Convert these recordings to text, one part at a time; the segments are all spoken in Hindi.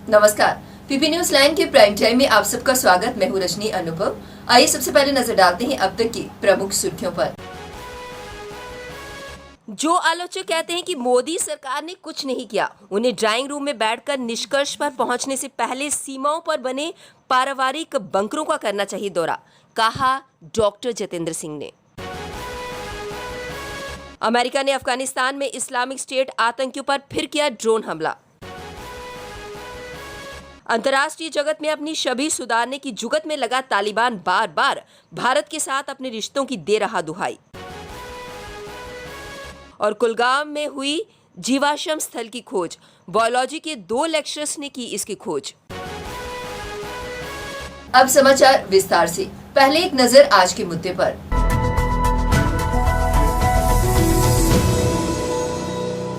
नमस्कार। पीपी न्यूज लाइन के प्राइम टाइम में आप सबका स्वागत। मैं हूं रजनी अनुपम। आइए सबसे पहले नजर डालते हैं अब तक की प्रमुख सुर्खियों पर। जो आलोचक कहते हैं कि मोदी सरकार ने कुछ नहीं किया, उन्हें ड्राइंग रूम में बैठकर निष्कर्ष पर पहुंचने से पहले सीमाओं पर बने पारिवारिक बंकरों का करना चाहिए दौरा, कहा डॉक्टर जितेंद्र सिंह ने। अमेरिका ने अफगानिस्तान में इस्लामिक स्टेट आतंकियों पर फिर किया ड्रोन हमला। अंतर्राष्ट्रीय जगत में अपनी छवि सुधारने की जुगत में लगा तालिबान बार बार भारत के साथ अपने रिश्तों की दे रहा दुहाई। और कुलगाम में हुई जीवाश्म स्थल की खोज, बायोलॉजी के 2 लेक्चरर्स ने की इसकी खोज। अब समाचार विस्तार से। पहले एक नजर आज के मुद्दे पर।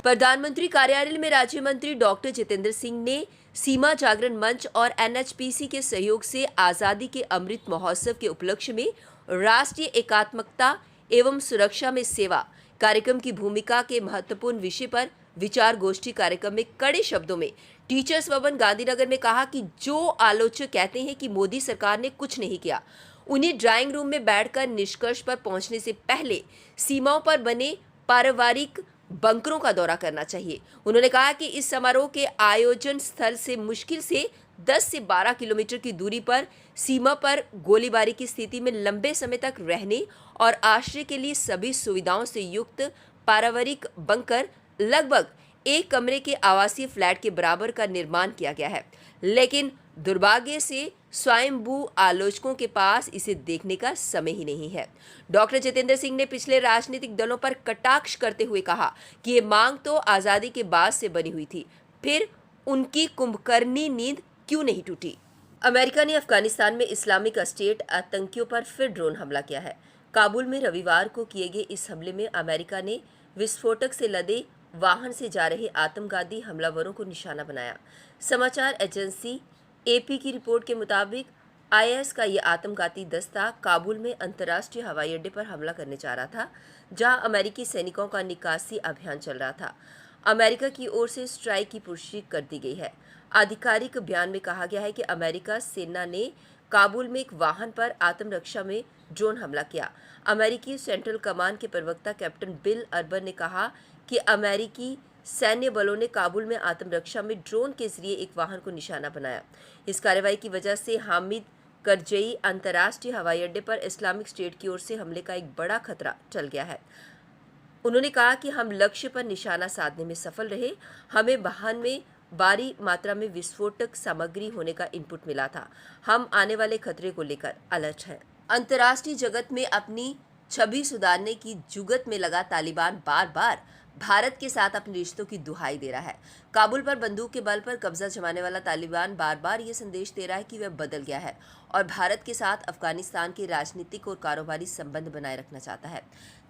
प्रधानमंत्री कार्यालय में राज्य मंत्री डॉक्टर जितेंद्र सिंह ने सीमा जागरण मंच और एनएचपीसी के सहयोग से आजादी के अमृत महोत्सव के उपलक्ष्य में राष्ट्रीय एकात्मकता एवं सुरक्षा में सेवा कार्यक्रम की भूमिका के महत्वपूर्ण विषय पर विचार गोष्ठी कार्यक्रम में कड़े शब्दों में टीचर्स भवन गांधीनगर में कहा कि जो आलोचक कहते हैं कि मोदी सरकार ने कुछ नहीं किया, उन्हें ड्राइंग रूम में बैठकर निष्कर्ष पर पहुंचने से पहले सीमाओं पर बने पारिवारिक बंकरों का दौरा करना चाहिए। उन्होंने कहा कि इस समारोह के आयोजन स्थल से मुश्किल से 10 से 12 किलोमीटर की दूरी पर सीमा पर गोलीबारी की स्थिति में लंबे समय तक रहने और आश्रय के लिए सभी सुविधाओं से युक्त पारिवारिक बंकर लगभग एक कमरे के आवासीय फ्लैट के बराबर का निर्माण किया गया है, लेकिन दुर्भाग्य से स्वयंभू आलोचकों के पास इसे देखने का समय ही नहीं है। डॉक्टर जितेंद्र सिंह ने पिछले राजनीतिक दलों पर कटाक्ष करते हुए कहा कि ये मांग तो आजादी के बाद से बनी हुई थी, फिर उनकी कुंभकर्णी नींद क्यों नहीं टूटी। अमेरिका ने अफगानिस्तान में इस्लामिक स्टेट आतंकियों पर फिर ड्रोन हमला किया है। काबुल में रविवार को किए गए इस हमले में अमेरिका ने विस्फोटक से लदे वाहन से जा रहे आतंकवादी हमलावरों को निशाना बनाया। समाचार एजेंसी एपी की रिपोर्ट के मुताबिक आईएस का यह आत्मघाती दस्ता काबुल में अंतर्राष्ट्रीय हवाई अड्डे पर हमला करने जा रहा था, जहां अमेरिकी सैनिकों का निकासी अभियान चल रहा था। अमेरिका की ओर से स्ट्राइक की पुष्टि कर दी गई है। आधिकारिक बयान में कहा गया है कि अमेरिका सेना ने काबुल में एक वाहन पर आत्मरक्षा में ड्रोन हमला किया। अमेरिकी सेंट्रल कमांड के प्रवक्ता कैप्टन बिल अर्बन ने कहा कि अमेरिकी सैन्य बलों ने काबुल में आत्मरक्षा में ड्रोन के जरिए एक वाहन को निशाना बनाया। इस कार्रवाई की वजह से हामिद करजई अंतर्राष्ट्रीय हवाई अड्डे पर इस्लामिक स्टेट की ओर से हमले का एक बड़ा खतरा टल गया है। उन्होंने कहा कि हम लक्ष्य पर निशाना साधने में सफल रहे। हमें वाहन में भारी मात्रा में विस्फोटक सामग्री होने का इनपुट मिला था। हम आने वाले खतरे को लेकर अलर्ट हैं। अंतर्राष्ट्रीय जगत में अपनी छवि सुधारने की जुगत में लगा तालिबान बार बार भारत के साथ अपने रिश्तों की दुहाई दे रहा है। काबुल पर बंदूक के बल पर कब्जा जमाने वाला तालिबान बार बार ये संदेश दे रहा है कि वह बदल गया है और भारत के साथ अफगानिस्तान के राजनीतिक और कारोबारी संबंध बनाए रखना चाहता है।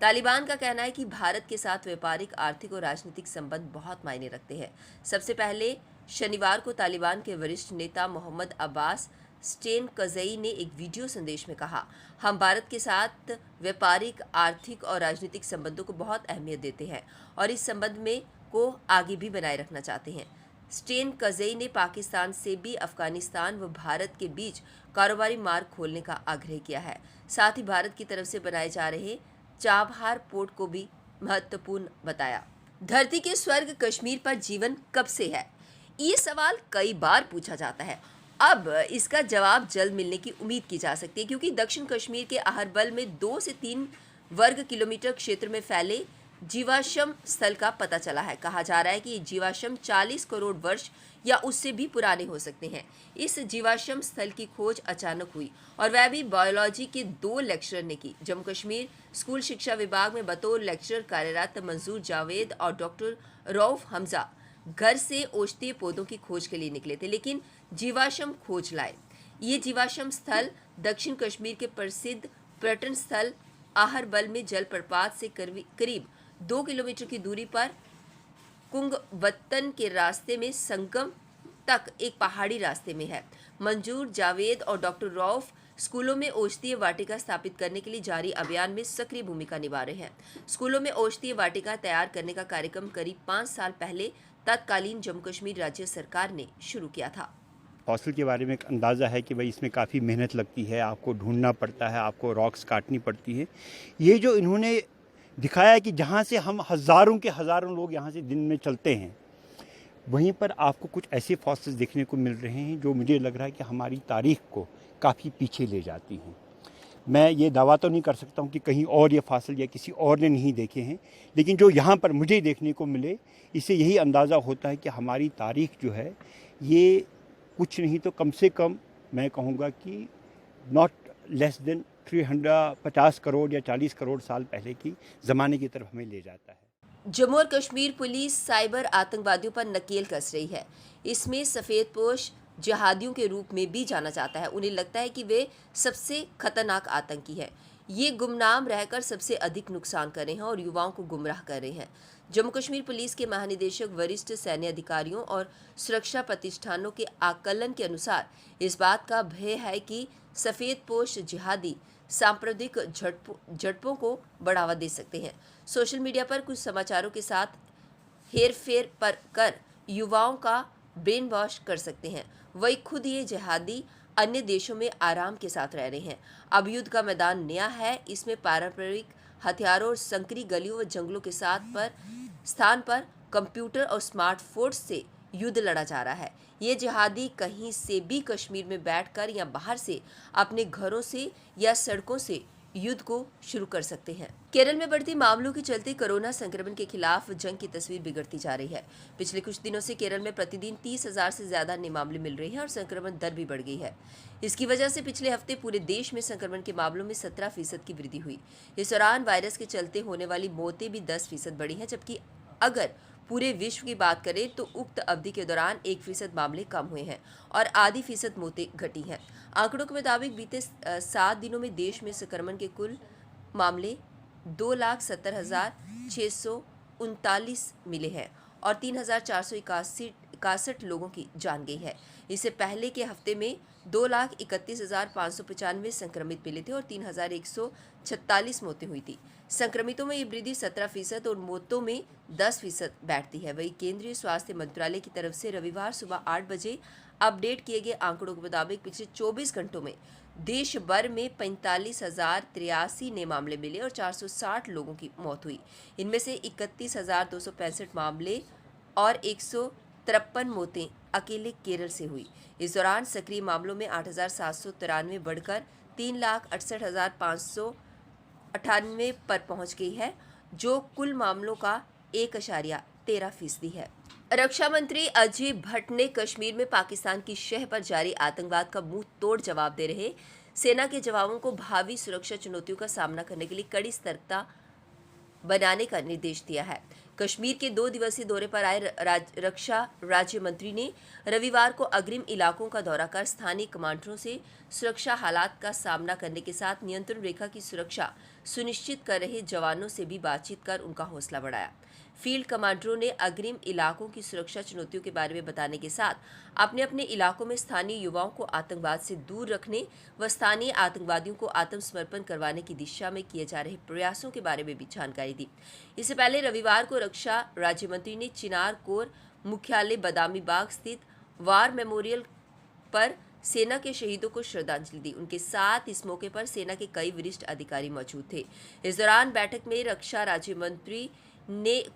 तालिबान का कहना है कि भारत के साथ व्यापारिक, आर्थिक और राजनीतिक संबंध बहुत मायने रखते हैं। सबसे पहले शनिवार को तालिबान के वरिष्ठ नेता मोहम्मद अब्बास स्टेन कज़ई ने एक वीडियो संदेश में कहा, हम भारत के साथ व्यापारिक, आर्थिक और राजनीतिक संबंधों को बहुत अहमियत देते हैं और इस संबंध में को आगे भी बनाए रखना चाहते हैं। स्टेन कज़ई ने पाकिस्तान से भी अफगानिस्तान व भारत के बीच कारोबारी मार्ग खोलने का आग्रह किया है। साथ ही भारत की तरफ से बनाए जा रहे चाबहार पोर्ट को भी महत्वपूर्ण बताया। धरती के स्वर्ग कश्मीर पर जीवन कब से है? ये सवाल कई बार पूछा जाता है। अब इसका जवाब जल्द मिलने की उम्मीद की जा सकती है, क्योंकि दक्षिण कश्मीर के अहरबल में 2 से 3 वर्ग किलोमीटर क्षेत्र में फैले जीवाश्म स्थल का पता चला है। कहा जा रहा है कि ये जीवाश्म 40 करोड़ वर्ष या उससे भी पुराने हो सकते हैं। इस जीवाश्म स्थल की खोज अचानक हुई और वह भी बायोलॉजी के 2 लेक्चरर ने की। जम्मू कश्मीर स्कूल शिक्षा विभाग में बतौर लेक्चरर कार्यरत मंजूर जावेद और डॉक्टर रऊफ हमजा घर से औषधीय पौधों की खोज के लिए निकले थे, लेकिन जीवाश्म खोज लाए। ये जीवाश्म स्थल दक्षिण कश्मीर के प्रसिद्ध पर्यटन स्थल आहरबल में जलप्रपात से करीब 2 किलोमीटर की दूरी पर कुंगवत्तन के रास्ते में संगम तक एक पहाड़ी रास्ते में है। मंजूर जावेद और डॉक्टर रऊफ स्कूलों में औषधीय वाटिका स्थापित करने के लिए जारी अभियान में सक्रिय भूमिका निभा रहे हैं। स्कूलों में औषधीय वाटिका तैयार करने का कार्यक्रम करीब 5 साल पहले तत्कालीन जम्मू कश्मीर राज्य सरकार ने शुरू किया था। फॉसिल के बारे में एक अंदाज़ा है कि भाई इसमें काफ़ी मेहनत लगती है, आपको ढूंढना पड़ता है, आपको रॉक्स काटनी पड़ती है। ये जो इन्होंने दिखाया है कि जहाँ से हम हज़ारों के हज़ारों लोग यहाँ से दिन में चलते हैं, वहीं पर आपको कुछ ऐसे फॉसिल्स देखने को मिल रहे हैं जो मुझे लग रहा है कि हमारी तारीख़ को काफ़ी पीछे ले जाती हैं। मैं ये दावा तो नहीं कर सकता हूँ कि कहीं और ये फासिल या किसी और ने नहीं देखे हैं, लेकिन जो यहाँ पर मुझे देखने को मिले, इससे यही अंदाज़ा होता है कि हमारी तारीख़ जो है ये कुछ नहीं तो कम से कम मैं कहूँगा कि नॉट लेस देन 350 करोड़ या 40 करोड़ साल पहले की ज़माने की तरफ हमें ले जाता है। जम्मू और कश्मीर पुलिस साइबर आतंकवादियों पर नकेल कस रही है। इसमें सफ़ेदपोश जिहादियों के रूप में भी जाना जाता है। उन्हें लगता है कि वे सबसे खतरनाक आतंकी हैं। ये गुमनाम रहकर सबसे अधिक नुकसान कर रहे हैं और युवाओं को गुमराह कर रहे हैं। जम्मू कश्मीर पुलिस के महानिदेशक वरिष्ठ सैन्य अधिकारियों और सुरक्षा प्रतिष्ठानों के आकलन के अनुसार इस बात का भय है कि सफ़ेदपोश जिहादी सांप्रदायिक झड़पों को बढ़ावा दे सकते हैं। सोशल मीडिया पर कुछ समाचारों के साथ हेरफेर पर कर युवाओं का ब्रेन वॉश कर सकते हैं। वही खुद ये जिहादी अन्य देशों में आराम के साथ रह रहे हैं। अब युद्ध का मैदान नया है। इसमें पारंपरिक हथियारों और संकरी गलियों व जंगलों के स्थान पर कंप्यूटर और स्मार्टफोन से युद्ध लड़ा जा रहा है। ये जिहादी कहीं से भी कश्मीर में बैठकर या बाहर से अपने घरों से या सड़कों से युद्ध को शुरू कर सकते हैं। केरल में बढ़ती मामलों के चलते कोरोना संक्रमण के खिलाफ जंग की तस्वीर बिगड़ती जा रही है। पिछले कुछ दिनों से केरल में प्रतिदिन 30,000 से ज्यादा नए मामले मिल रहे हैं और संक्रमण दर भी बढ़ गई है। इसकी वजह से पिछले हफ्ते पूरे देश में संक्रमण के मामलों में 17% की वृद्धि हुई। इस दौरान वायरस के चलते होने वाली मौतें भी 10% बढ़ी हैं, जबकि अगर पूरे विश्व की बात करें तो उक्त अवधि के दौरान 1% मामले कम हुए हैं और आधी फीसद मौतें घटी हैं। आंकड़ों के मुताबिक बीते 7 दिनों में देश में संक्रमण के कुल मामले 2,70,639 मिले हैं और 3,461 लोगों की जान गई है। इससे पहले के हफ्ते में 2,31,595 संक्रमित मिले थे और 3,146 मौतें हुई थी। संक्रमितों में ये वृद्धि 17% और मौतों में 10% बैठती है। वही केंद्रीय स्वास्थ्य मंत्रालय की तरफ से रविवार सुबह 8 बजे अपडेट किए गए आंकड़ों के मुताबिक पिछले 24 घंटों में देश भर में 45,083 नए मामले मिले और 460 लोगों की मौत हुई। इनमें से 31,265 मामले और 153 मौतें अकेले केरल से हुई। इस दौरान सक्रिय मामलों में 8,793 बढ़कर 3,68,598 पर पहुंच गई है, जो कुल मामलों का 1.13% है। रक्षा मंत्री अजय भट्ट ने कश्मीर में पाकिस्तान की शह पर जारी आतंकवाद का मुंह तोड़ जवाब दे रहे सेना के जवानों को भावी सुरक्षा चुनौतियों का सामना करने के लिए कड़ी सतर्कता बनाने का निर्देश दिया है। कश्मीर के 2 दिवसीय दौरे पर आए रक्षा राज्य मंत्री ने रविवार को अग्रिम इलाकों का दौरा कर स्थानीय कमांडरों से सुरक्षा हालात का सामना करने के साथ नियंत्रण रेखा की सुरक्षा सुनिश्चित कर रहे जवानों से भी बातचीत कर उनका हौसला बढ़ाया। फील्ड कमांडरों ने अग्रिम इलाकों की सुरक्षा चुनौतियों के बारे में बताने के साथ अपने अपने इलाकों में स्थानीय युवाओं को आतंकवाद से दूर रखने व स्थानीय आतंकवादियों को आत्मसमर्पण करवाने की दिशा में किए जा रहे प्रयासों के बारे में भी जानकारी दी। इससे पहले रविवार को रक्षा राज्य मंत्री ने चिनार कोर मुख्यालय बदामी बाग स्थित वार मेमोरियल पर सेना के शहीदों को श्रद्धांजलि दी। उनके साथ इस मौके पर सेना के कई वरिष्ठ अधिकारी मौजूद थे। इस दौरान बैठक में रक्षा राज्य मंत्री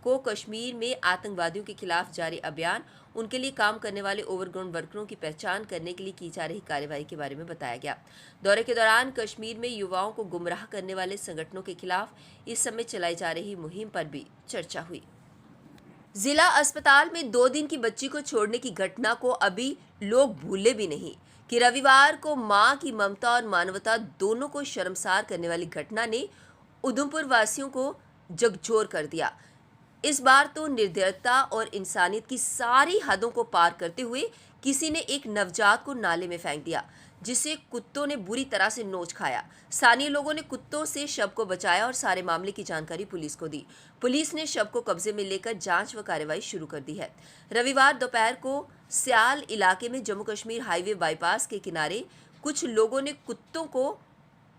को कश्मीर में आतंकवादियों के खिलाफ जारी अभियान, उनके लिए काम करने वाले ओवरग्राउंड वर्करों की पहचान करने के लिए की जा रही कार्यवाही के बारे में बताया गया। दौरे के दौरान कश्मीर में युवाओं को गुमराह करने वाले संगठनों के खिलाफ इस समय चलाई जा रही मुहिम पर भी चर्चा हुई। जिला अस्पताल में 2 दिन की बच्ची को छोड़ने की घटना को अभी लोग भूले भी नहीं कि रविवार को मां की ममता और मानवता दोनों को शर्मसार करने वाली घटना ने उधमपुर वासियों को झकझोर कर दिया। इस बार तो निर्दयता और इंसानियत की सारी हदों को पार करते हुए किसी ने एक नवजात को नाले में फेंक दिया, जिसे कुत्तों ने बुरी तरह से नोच खाया। स्थानीय लोगों ने कुत्तों से शव को बचाया और सारे मामले की जानकारी पुलिस को दी। पुलिस ने शव को कब्जे में लेकर जांच व कार्रवाई शुरू कर दी है। रविवार दोपहर को स्याल इलाके में जम्मू कश्मीर हाईवे बाईपास के किनारे कुछ लोगों ने कुत्तों को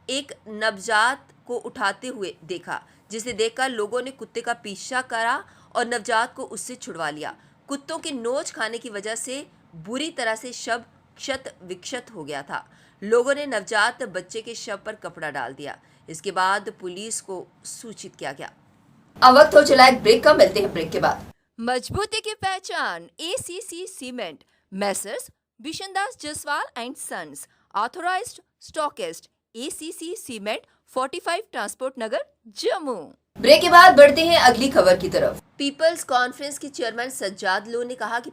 एक नवजात को उठाते हुए देखा, जिसे देखकर लोगों ने कुत्ते का पीछा करा और नवजात को उससे छुड़वा लिया। कुत्तों के नोच खाने की वजह से बुरी तरह से शव क्षत विक्षत हो गया था। लोगों ने नवजात बच्चे के शव पर कपड़ा डाल दिया। इसके बाद पुलिस को सूचित किया गया। अब वक्त हो चला एक ब्रेक का, मिलते हैं ब्रेक के बाद। मजबूती की पहचान ACC cement, messrs Bishandas Jaswal and sons, authorised stockist, ACC cement, 45 transport Nagar, Jammu. Break के बाद बढ़ते हैं अगली खबर की तरफ। पीपल्स कॉन्फ्रेंस के चेयरमैन सज्जाद लो ने कहा कि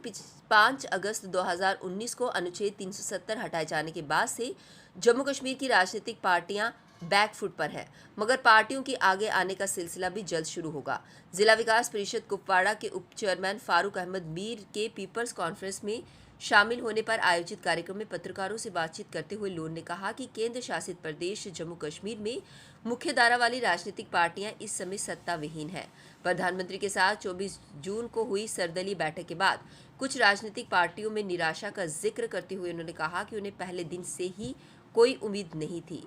5 अगस्त 2019 को अनुच्छेद 370 हटाए जाने के बाद से जम्मू कश्मीर की राजनीतिक पार्टियां बैकफुट पर है, मगर पार्टियों की आगे आने का सिलसिला भी जल्द शुरू होगा। जिला विकास परिषद कुपवाड़ा के उप चेयरमैन फारूक अहमद मीर के पीपल्स कॉन्फ्रेंस में शामिल होने पर आयोजित कार्यक्रम में पत्रकारों से बातचीत करते हुए लोन ने कहा कि केंद्र शासित प्रदेश जम्मू कश्मीर में मुख्य धारा वाली राजनीतिक पार्टियां इस समय सत्ता विहीन है। प्रधानमंत्री के साथ 24 जून को हुई सर्वदलीय बैठक के बाद कुछ राजनीतिक पार्टियों में निराशा का जिक्र करते हुए उन्होंने कहा कि उन्हें पहले दिन से ही कोई उम्मीद नहीं थी।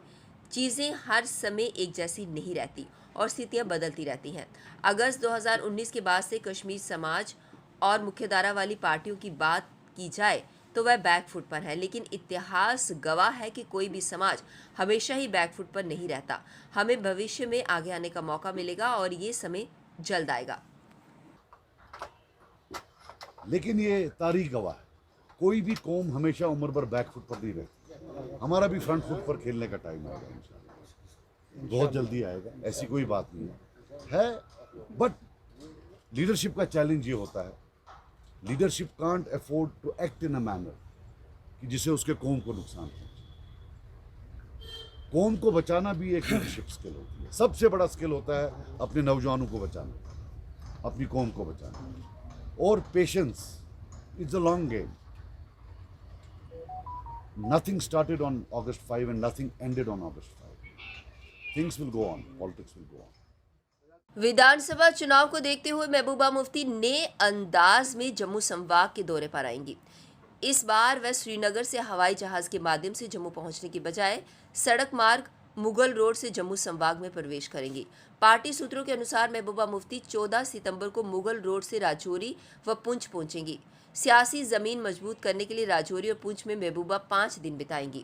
चीज़ें हर समय एक जैसी नहीं रहती और स्थितियां बदलती रहती हैं। अगस्त 2019 के बाद से कश्मीर समाज और मुख्यधारा वाली पार्टियों की बात की जाए तो वह बैकफुट पर है, लेकिन इतिहास गवाह है कि कोई भी समाज हमेशा ही बैकफुट पर नहीं रहता। हमें भविष्य में आगे आने का मौका मिलेगा और ये समय जल्द आएगा। लेकिन ये तारीख गवाह है, कोई भी कौम हमेशा उम्र भर बैकफुट पर नहीं रहती। हमारा भी फ्रंट फुट पर खेलने का टाइम आएगा इंशाल्लाह, बहुत जल्दी आएगा, ऐसी कोई बात नहीं है। बट लीडरशिप का चैलेंज ये होता है, leadership can't afford to act in a manner कि जिससे उसके कौम को नुकसान पहुंचे। कौम को बचाना भी एक लीडरशिप स्किल होती है। सबसे बड़ा स्किल होता है अपने नौजवानों को बचाना, अपनी कौम को बचाना। और patience it's a long game. Nothing started on August 5 and nothing ended on August 5. Things will go on, politics will go on. विधानसभा चुनाव को देखते हुए महबूबा मुफ्ती नए अंदाज में जम्मू संभाग के दौरे पर आएंगी। इस बार वह श्रीनगर से हवाई जहाज के माध्यम से जम्मू पहुंचने की बजाय सड़क मार्ग मुगल रोड से जम्मू संभाग में प्रवेश करेंगी। पार्टी सूत्रों के अनुसार महबूबा मुफ्ती 14 सितंबर को मुगल रोड से राजौरी व पुंछ पहुंचेंगी। सियासी जमीन मजबूत करने के लिए राजौरी और पुंछ में महबूबा 5 दिन बिताएंगी।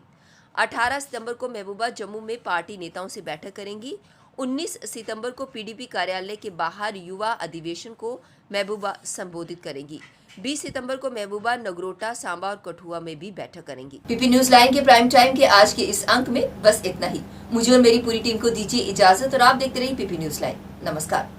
18 सितंबर को महबूबा जम्मू में पार्टी नेताओं से बैठक करेंगी। 19 सितंबर को पीडीपी कार्यालय के बाहर युवा अधिवेशन को महबूबा संबोधित करेंगी। 20 सितंबर को महबूबा नगरोटा, सांबा और कठुआ में भी बैठक करेंगी। पीपी न्यूज लाइन के प्राइम टाइम के आज के इस अंक में बस इतना ही। मुझे और मेरी पूरी टीम को दीजिए इजाजत और आप देखते रहिए पीपी न्यूज लाइन। नमस्कार।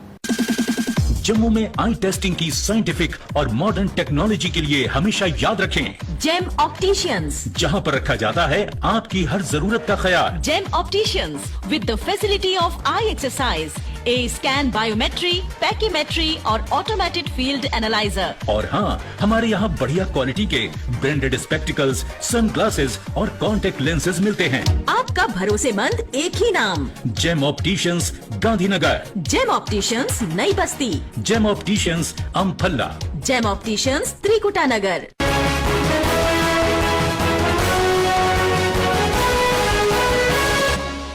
जम्मू में आई टेस्टिंग की साइंटिफिक और मॉडर्न टेक्नोलॉजी के लिए हमेशा याद रखें जेम ऑप्टिशियंस, जहां पर रखा जाता है आपकी हर जरूरत का ख्याल। Gem opticians with the facility of eye exercise, A scan, biometry, pachymetry और ऑटोमेटेड फील्ड एनालाइजर। और हाँ, हमारे यहाँ बढ़िया क्वालिटी के ब्रांडेड स्पेक्टिकल्स, सनग्लासेस और कॉन्टेक्ट लेंसेज मिलते हैं। आपका भरोसेमंद एक ही नाम, Gem Opticians, Gandhinagar. Gem Opticians, Nai Basti. Gem Opticians, Amphalla. Gem Opticians, Trikuta नगर।